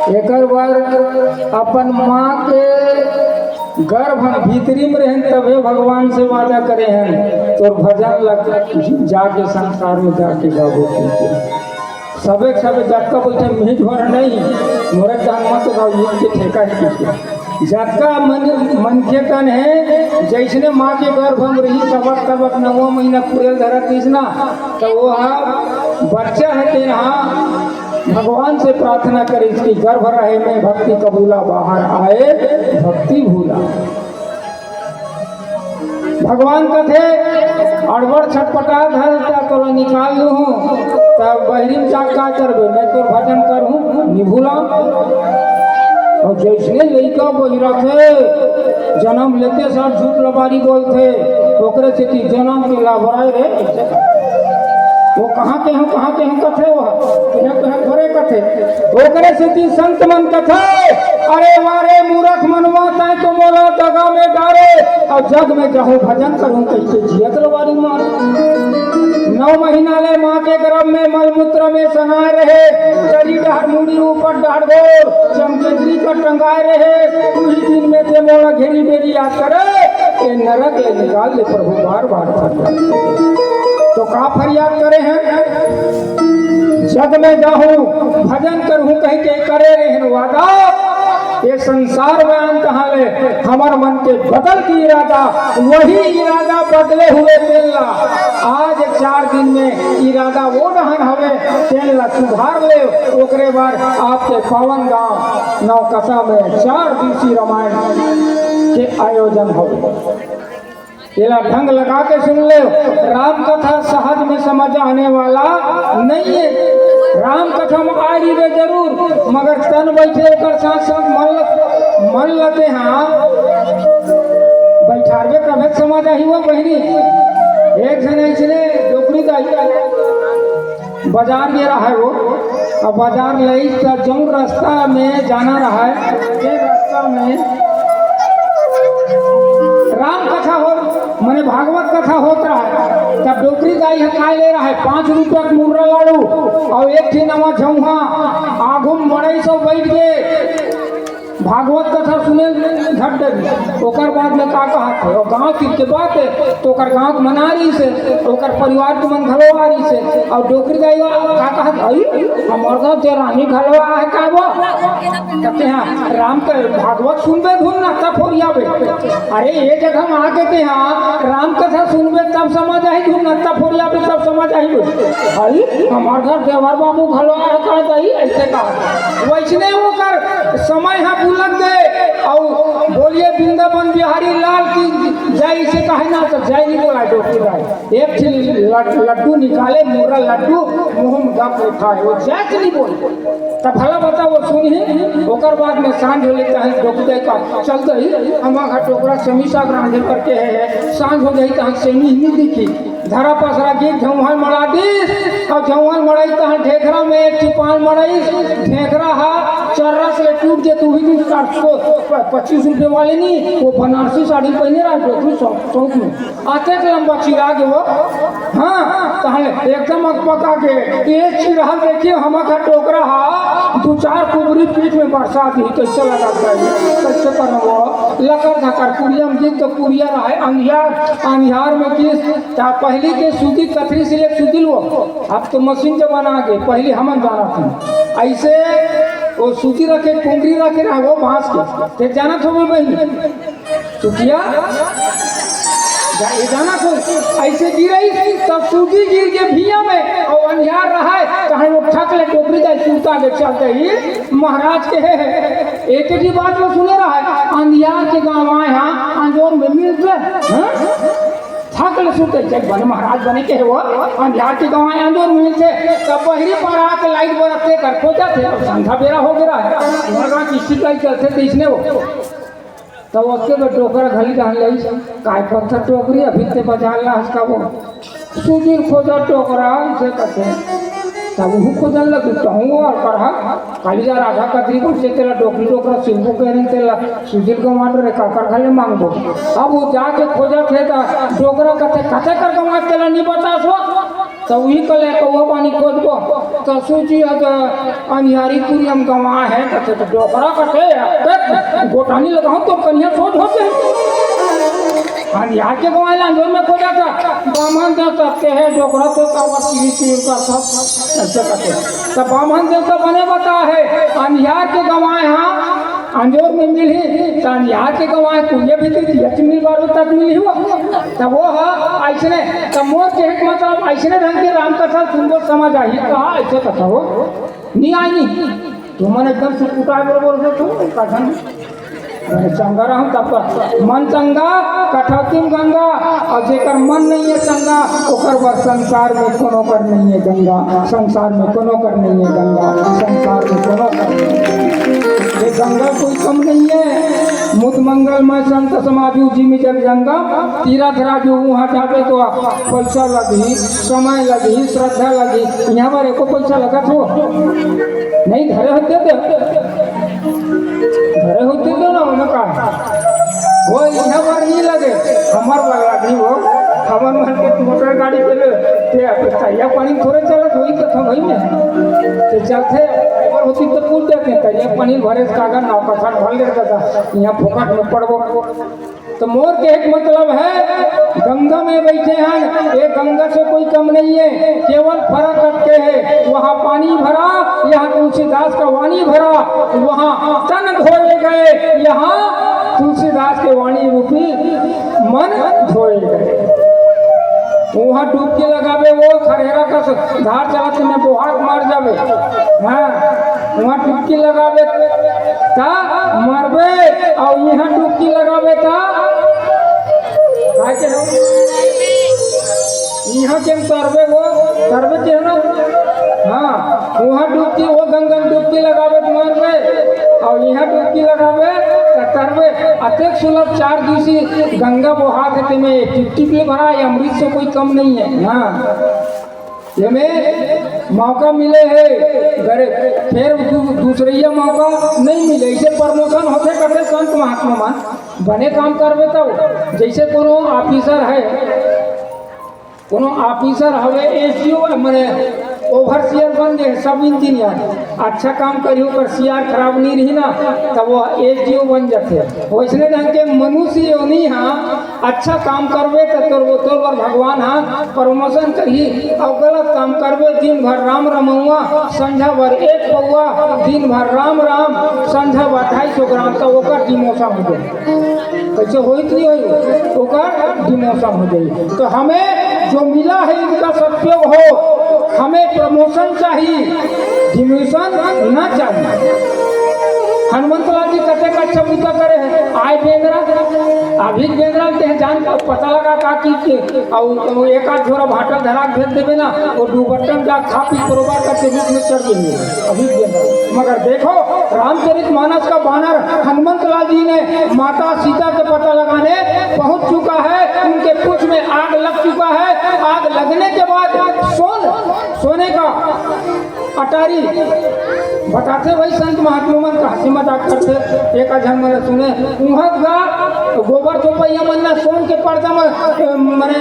एक बार अपन माँ के गर्भ भीतरी में रहें तबे भगवान से वादा करे हैं तो भजन लग जाके संसार में जाके गाबो सबे सबे जतका बोलते मिहिट भर नहीं मोरे दान मत गाओ ये ठेका है जतका मन के तन है जैसने माँ के गर्भ में रही तबक तबक 9वां महीना पूरे धरा तीसना तो वो बच्चा है कि यहाँ भगवान से प्रार्थना करे इसकी गर्भ रहे में भक्ति कबूला बाहर आए भक्ति भूला भगवान कथे अड़बड़ छटपटा धरता तो निकाल लू तब बहरीन जा का करबे मैं तो भजन करूँ निभूला और जैसने लड़का बोल रखे जन्म लेते साथ झूठ लबारी बोलते ओकरे से कि जन्म के लाभराय रे वो कहाँ के हम कथे वो कहे घरे कथे ओकरे से कि संत मन कथे अरे वारे मूर्ख मनवा ताए तो मोला दगा में डारे और जग में जाहूँ भजन करूँ कैसे जियत लबारी मार 9 महीना ले माँ के गर्भ में मलमूत्र में सनाए रहे चली डहर मुड़ी ऊपर डहर गोर चमकेत्री का टंगाए रहे उसी दिन में से मोला घेरी बेरी याद करे ये नरक ले निकाल ले प्रभु बार बार तो का फरियाद करे हैं जग में जाहूँ भजन करूँ कहीं के करे रहे वादा ये संसार में अंत हाले हमार मन के बदल की इरादा वही इरादा बदले हुए तेला आज 4 दिन में इरादा वो रहन हवे तेला सुधार ले ओकरे बार आपके पावन गांव नवकसा में 4 दिवसीय रामायण के आयोजन हो ये ढंग लगा के सुन ले राम कथा सहज में समझ आने वाला नहीं है राम कथा में आ रही है जरूर मगर तन बैठे कर साथ साथ मन लगे हाँ बैठारवे तब समझ आई वो बहनी एक जन ऐसे डोकरी का बाजार में रहा है वो अब बाजार ले जो रास्ता में जाना रहा है रास्ता में राम कथा हो मैंने भागवत कथा होता है तब डोकरी गाई है खा ले रहा है 5 रुपया का मुर्रा लाड़ू और एक थी नवा झौहा आगुम बड़े सब बैठ गए भागवत कथा सुने घट डरी ओकर बाद में का कहा था और गाँव की बात है तो ओकर गाँव मनारी से ओकर परिवार के मन घलवारी से और डोकरी गाई का कहा भाई हमार गाँव रानी घलवा है का वो कहते हैं राम के भागवत सुनबे धुन ना तब फोरियाबे अरे ये जगह हम आके थे हाँ राम कथा सुनबे तब समझ आई धुन ना तब फोरियाबे तब समझ आई भाई हमार घर देवर बाबू घलवा है का दही ऐसे कहा वैसने वो कर समय है लग गए और बोलिए वृंदावन बिहारी लाल की जय से कहे ना तो जय नहीं बोला डोकरी भाई एक थी लड्डू निकाले मुर्रा लड्डू मुंह में गप खाए वो जय से नहीं बोले तब भला बता वो सुनी ओकर बाद में सांझ हो लेता है डोकरी का चलते ही हमारा टोकरा सेमी साग रांधे करके है सांझ हो गई तो सेमी ही नहीं दिखी धरा पसरा के झौहल मड़ा दी और झौहल मड़ाई तो ढेकरा में एक चिपान मड़ाई ढेकरा हा चर्रा से टूट गए तू भी 25 रुपये वाले नहीं वो बनारसी साड़ी पहने रहा डोकरी शौक में आते लंबा चिराग वो हाँ तहले एकदम अकपका के एक चिराग देखिए हमारा टोकरा हा 2-4 कुबरी पीठ में बरसात ही कैसे लगा कैसे करना लकर धकर पुड़िया में गिर तो पुड़िया रहा अंधियार में किस पहले के सूती कथरी से ले सूती लो अब तो मशीन से बना के पहले हम जाना था ऐसे वो सूती रखे कुंगरी रखे रहा वो बांस के जाना था बहन सूतिया जाना तो ऐसे गिरी तब सूती गिर के भिया में और अंधियार रहा है कहीं वो ठक ले टोकरी जाए सूता के चलते ही महाराज के है एक ही बात वो सुने रहा है अंधियार के गाँव आए यहाँ अंजोर में मिलते थकल सुते बने महाराज बने के वो अंधियार के गाँव आए अंजोर में मिलते तब पहली पर आके लाइट बरतते कर खोजा थे और संध्या बेरा हो गया है किसी का चलते थे इसने वो तब उसके बाद टोकरा घली डाल ली काय पत्थर टोकरी अभी ते बाजार ला उसका वो सुधीर खोजा टोकरा इसे कहते तब वो खोजन लग कहूँ और कहा कालीजा राधा कतरी को से तेला टोकरी टोकरा सिंपू कह रही तेला सुधीर को मार रे काकर घले मांग दो अब वो जाके खोजा थे टोकरा कथे कथे कर कमा तेला नहीं बता सो तो वही कल कौवा पानी खोदबो तो सोची अनिहारी पूरी हम गंवा है तो डोकरा कटे गोटानी लगाऊं तो कन्या सोच होते अनिहार के गंवा लांजोर में खोजा था बामन देवता के है डोकरा तो कौवा की का सब ऐसे कटे तो बामन देवता बने बता है अनिहार के गंवाए हाँ अंजोर में मिली तो अनिहार के गंवाए कुंजे भी यच मिल बार तक मिली हुआ तब वो है ऐसने तब मोर के एक मतलब ऐसने ढंग के राम कथा सुनबो समझ आई कहा ऐसे कथा हो नहीं आई नहीं तुम मन एकदम से कुटा बोल रहे तुम कथन चंगा रहूं तब का मन चंगा कठौती में गंगा और जेकर मन नहीं है चंगा ओकर बस संसार में कोनो कर नहीं है गंगा संसार में कोनो कर नहीं है गंगा संसार में कोनो कर नहीं है ये गंगा कोई कम नहीं है मुद मंगलमय संत समाधि जी में जब जंगम तीर्थ राजू वहाँ जाते तो पैसा लगी समय लगी श्रद्धा लगी यहाँ पर एको पैसा लगा तो नहीं धरे होते घरे होते तो ना उनका वो यहाँ पर नहीं लगे हमार वाला नहीं वो हमार मन के मोटर गाड़ी के लिए पानी थोड़े चलत वही कथा वही में तो चलते ड्राइवर होती तो पूछ देते तैया पानी भरे कागज नाव का साथ भर लेता था यहाँ फोकट में पड़बो तो मोर के एक मतलब है गंगा में बैठे हैं ये गंगा से कोई कम नहीं है केवल फर्क रखते हैं वहाँ पानी भरा यहाँ तुलसीदास का वाणी भरा वहाँ तन धोए गए यहाँ तुलसीदास के वाणी रूपी मन धोए गए वहाँ डुबकी लगावे वो खरेरा का धार चलाते में बोहार मार जावे हाँ वहाँ डुबकी लगावे ता मरबे और यहाँ डुबकी लगावे ता यहाँ के तरबे वो तरबे के ना हाँ वहाँ डुबकी वो गंगा डुबकी लगावे तो मरबे और यहाँ डुबकी लगावे तरबे अत्यक सुलभ 4 दिवसीय गंगा बहा देते में टिप भरा ये अमृत से कोई कम नहीं है हाँ ये में मौका मिले है घरे फिर दूसरे मौका नहीं मिले ऐसे प्रमोशन होते करते संत महात्मा मान बने काम करवे तो जैसे कोनो ऑफिसर है कोनो ऑफिसर हवे एसीओ मैंने ओवरसियर बन गए सब इंजीनियर अच्छा काम करियो पर सीआर खराब नहीं रही ना तब वो एसीओ बन जाते वैसने ढंग के मनुष्य योनि हाँ अच्छा काम करवे तो तोर बार भगवान हाँ प्रमोशन करी और गलत काम करवे दिन भर राम रमुआ संझा भर एक पौआ दिन भर राम राम संझा भर 250 ग्राम तो ओकर डिमोशन हो जाए कैसे हो नहीं हो ओकर डिमोशन हो जाए तो हमें जो मिला है इनका सदुपयोग हो हमें प्रमोशन चाहिए डिमोशन ना चाहिए हनुमंत लाल जी कते का अच्छा बूता करे है आए बेंद्रा अभी बेंद्रा के जान का पता लगा का कि और एक आध झोरा भाटा धरा भेज देवे ना वो 2 बर्तन का खा पी कारोबार करके रूप में चढ़ देंगे अभी बेंद्रा मगर देखो रामचरित मानस का बैनर हनुमंत लाल जी ने माता सीता के पता लगाने पहुंच चुका है उनके पूछ में आग लग चुका है आग लगने के बाद सोने का अटारी बताते भाई संत महात्मा मन का हंसी मजाक करते एक जन मैंने सुने गोबर चौपैया मन ना सोन के पर्दा में मैंने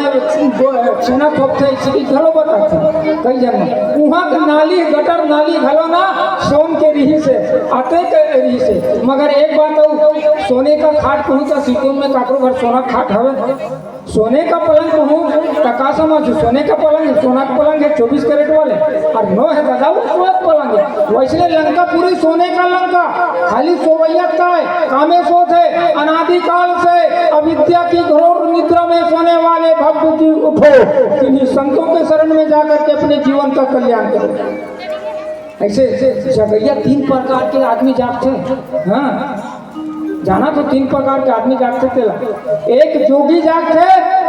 छेना थोपते इसकी घलो बताते कई जन वहाँ नाली गटर नाली घलो ना सोन के रिही से आते के रिही से मगर एक बात हो सोने का खाट कहूँ तो सीतोन में काकरो घर सोना खाट हवे सोने का पलंग कहूँ टका समझ सोने का पलंग है सोना का पलंग है 24 कैरेट वाले और 9 है दादा वो सोना पलंग है वैसे लंका पूरी सोने का लंका खाली सोवैयत का है कामे सोच है अनादिकाल से अविद्या की घोर निद्रा में सोने वाले भक्त जी उठो किन्हीं संतों के शरण में जाकर के अपने जीवन का कल्याण करो ऐसे जगैया 3 प्रकार के आदमी जागते हाँ जाना तो 3 प्रकार के आदमी जागते थे एक जोगी जागते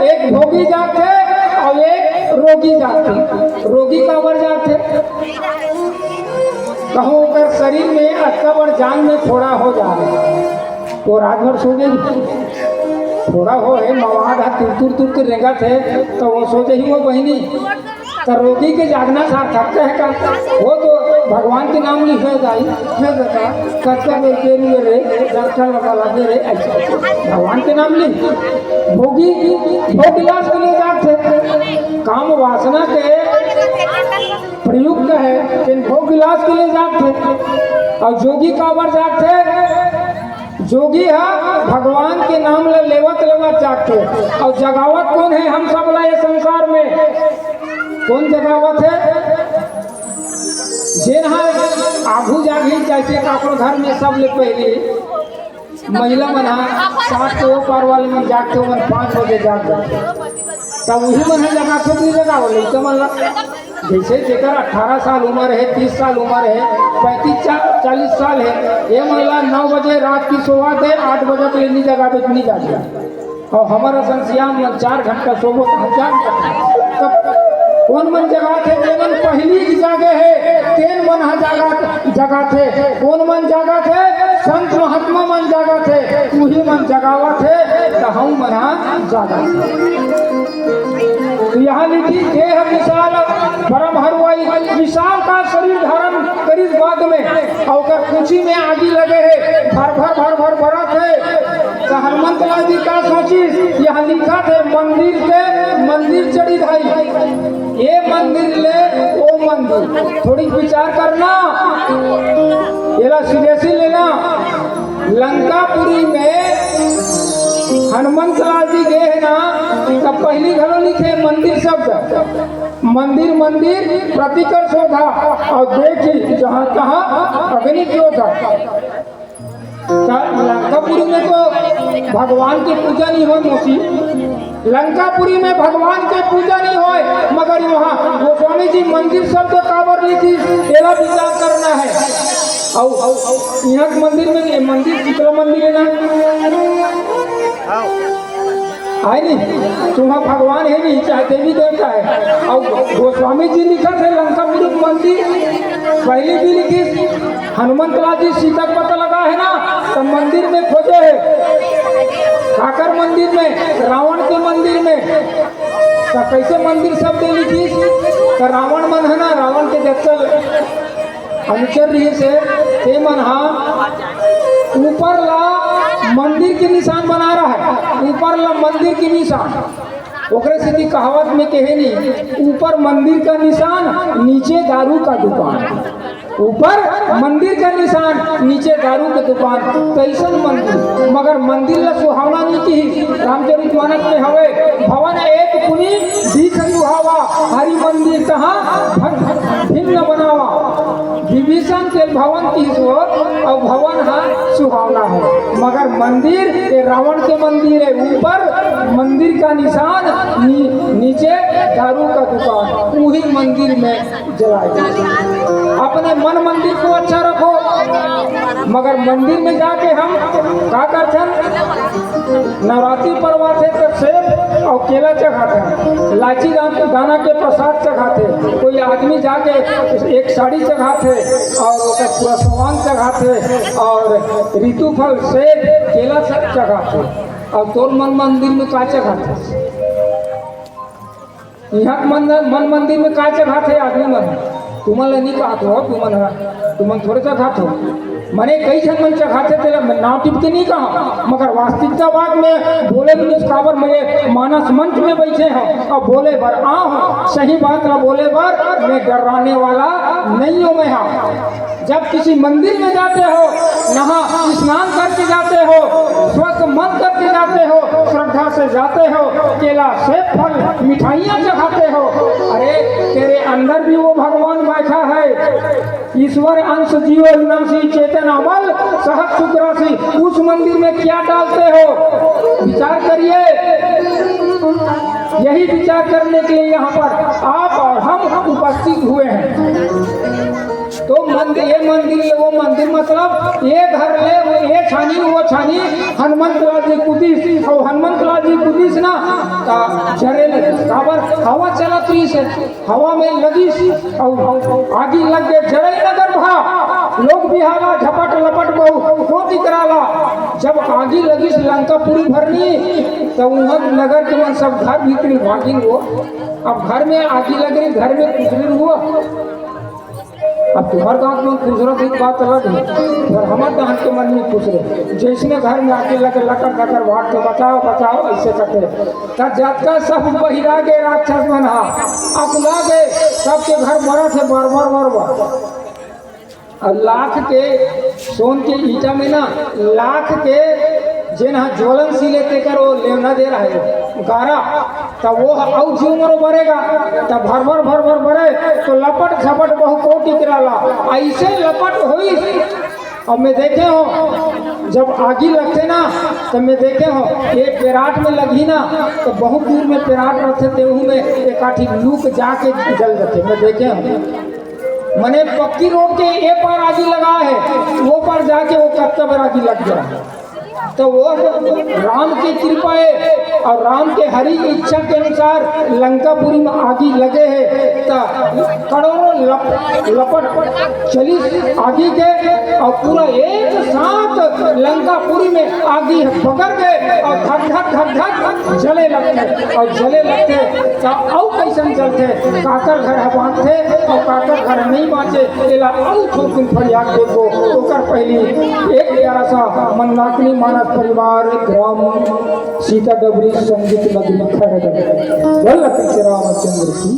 एक भोगी जागते और एक रोगी जागते रोगी का वर जागते कहूँ अगर शरीर में अक्बर जान में थोड़ा हो जाए तो रात भर सो गई थोड़ा हो है मवाद है तुर के रेगा थे तो वो सोचे ही वो बहिनी तो रोगी के जागना सार्थक है का वो तो भगवान के नाम लिखे जाए है बेटा कच्चा के लिए रे डॉक्टर लगा लगे रे ऐसा भगवान के नाम लिख भोगी भोग विलास के लिए जाते काम वासना के प्रयुक्त है कि भोग विलास के लिए जाते और जोगी काबर जाते जोगी है भगवान के नाम ले लेवत लेवत जाते और जगावत कौन है हम सब ला ये संसार में कौन जगावत है जेन आगू जागी जैसे काकरो घर में सब ले पहले महिला मन 7 के पार वाले में जागते मन 5 बजे जाग जाते तब वही मन है जगह तो नहीं जगह हो लड़का मन जैसे जेकर 18 साल उम्र है 30 साल उम्र है 35-40 साल है ये महिला 9 बजे रात की सोवात है 8 बजे के लिए नहीं जगह पे नहीं जाती और हमारा संस्याम 4 घंटा सोबो हम तब कौन मन जगह थे जेमन पहली की जागे है तेन मन जगह थे कौन मन जगह थे संत महात्मा मन जगह थे वही मन जगावा थे तो हम मना जागा तो यहाँ लिखी देह विशाल परम हरवाई विशाल का शरीर धारण करीब बाद में और कुची में आगी लगे है भर भरत है तो हनुमंत लाल जी का सोची यहाँ लिखा थे मंदिर चढ़ी भाई ये मंदिर ले वो मंदिर थोड़ी विचार करना ये सीरियसली लेना लंकापुरी में हनुमंत लाल जी गए है ना तब पहली घरों लिखे मंदिर शब्द मंदिर प्रतिकर शोधा और देखी जहाँ तहाँ अग्नि ज्योता लंकापुरी में तो भगवान की पूजा नहीं हो मोसी लंकापुरी में भगवान के पूजा नहीं हो मगर वहाँ गोस्वामी जी मंदिर शब्द काबर लिखी तेरा विचार करना है और यहाँ मंदिर में मंदिर चित्र मंदिर है ना है नहीं तुम्हारा भगवान है नहीं चाहे देवी देवता है और गोस्वामी जी लिखा थे लंकापुरी मंदिर पहले भी लिखी हनुमंत लाल जी सीता का पता लगा है ना तो मंदिर में खोजे है काकर मंदिर में रावण के मंदिर में तो कैसे मंदिर शब्द लिखी तो रावण मन है ना रावण के जत्तल अनुचर रही से ते मन ऊपर ला मंदिर के निशान बना रहा है ऊपर ला मंदिर के निशान ओकरे से की कहावत में कहे नहीं ऊपर मंदिर का निशान नीचे दारू का दुकान ऊपर मंदिर का निशान नीचे दारू की दुकान कैसन मंदिर मगर मंदिर ला सुहावना नहीं की रामचरितमानस में हवे भवन एक पुनी दीख सुहावा हरि मंदिर कहाँ भिन्न बनावा विभीषण के भवन की सोच और भवन है सुहावना है मगर मंदिर ये रावण के मंदिर है ऊपर मंदिर का निशान नीचे दारू का दुकान वही मंदिर में जलाए अपने मन मंदिर को अच्छा रखो मगर मंदिर में जाके हम क्या करते नवरात्रि पर्व आते तो सेब और केला चढ़ाते लाची दाना के प्रसाद चढ़ाते कोई आदमी जाके एक साड़ी चढ़ाते और पूरा सामान चढ़ाते और ऋतु फल सेब केला चढ़ाते और तोर मन मंदिर में का चढ़ाते यहाँ मन मंदिर में का चढ़ाते आदमी मन तुम्हारा नहीं कहा तो तुमन थोड़े चढ़ाते हो मैंने कई जन मन चढ़ाते थे नाव टिप के नहीं कहा मगर वास्तविकता बात में बोले काबर मेरे मानस मंच में बैठे हैं और बोले भर आओ सही बात ना बोले भर मैं डराने वाला नहीं हूँ मैं जब किसी मंदिर में जाते हो नहा स्नान करके जाते हो स्वस्थ मन करके जाते हो श्रद्धा से जाते हो केला सेब फल मिठाइयाँ चढ़ाते हो अरे तेरे अंदर भी वो भगवान बैठा है ईश्वर अंश जीव विनाशी चेतन अमल सहज सुग्रासी उस मंदिर में क्या डालते हो विचार करिए यही विचार करने के लिए यहाँ पर आप और हम उपस्थित हुए हैं तो मंदिर ये मंदिर ये वो मंदिर मतलब ये घर ले ये छानी वो छानी हनुमंत लाल जी कुदिस और हनुमंत लाल जी कुदिस ना का जरे काबर हवा चला रही से हवा में लगी और आगी लग गए जरे नगर भा लोग बिहाला झपट लपट बहु कोटी कराला जब आगी लगी लंकापुरी भरनी तो वहाँ नगर के सब घर भीतरी भागी हुआ अब घर में आगी लग रही घर में कुछ नहीं हुआ अब तुम्हारे गाँव में खुश रहो की बात अलग है, पर हमारे गाँव के मन में खुश रहे। जैसने घर में आके लगे लकड़ लकड़ भाग के बचाओ बचाओ ऐसे करते तब जातका सब बहिरा गे राक्षस बना अकुला गए, सबके घर मरा थे बार बार बार बार। और लाख के सोन के ईटा में ना लाख के जिन ज्वलनशील तेकर वो लेवना दे रहा है गारा, तब वो और जी उम्र बढ़ेगा तब भर भर बढ़े तो लपट झपट बहु कोटि कराला ऐसे लपट हुई। अब मैं देखे हो जब आगी लगते ना तब मैं देखे हो एक पेराट में लगी ना तो बहुत दूर में पेराट रखते थे में एक आठी लूक जाके जल जाते मैं देखे हो। मने पक्की रोड के एक बार आगी लगा है वो पर जाके वो कब आगी लग गया। तो वो राम की कृपा है और राम के हरि की इच्छा के अनुसार लंकापुरी में आगी लगे है तो करोड़ों लपट चली आगी के और पूरा एक साथ लंकापुरी में आगी पकड़ गए और धक धक धक धक जले लगते और जले लगते तो और कैसे जलते काकर घर बांधते और काकर घर नहीं बाँचे एला और छोटकुन फरियाद देखो ओकर पहली एक प्यारा सा मंदाकिनी मानस परिवार ग्राम सीता डबरी संगीत नगरी खरगढ़। रामचंद्र की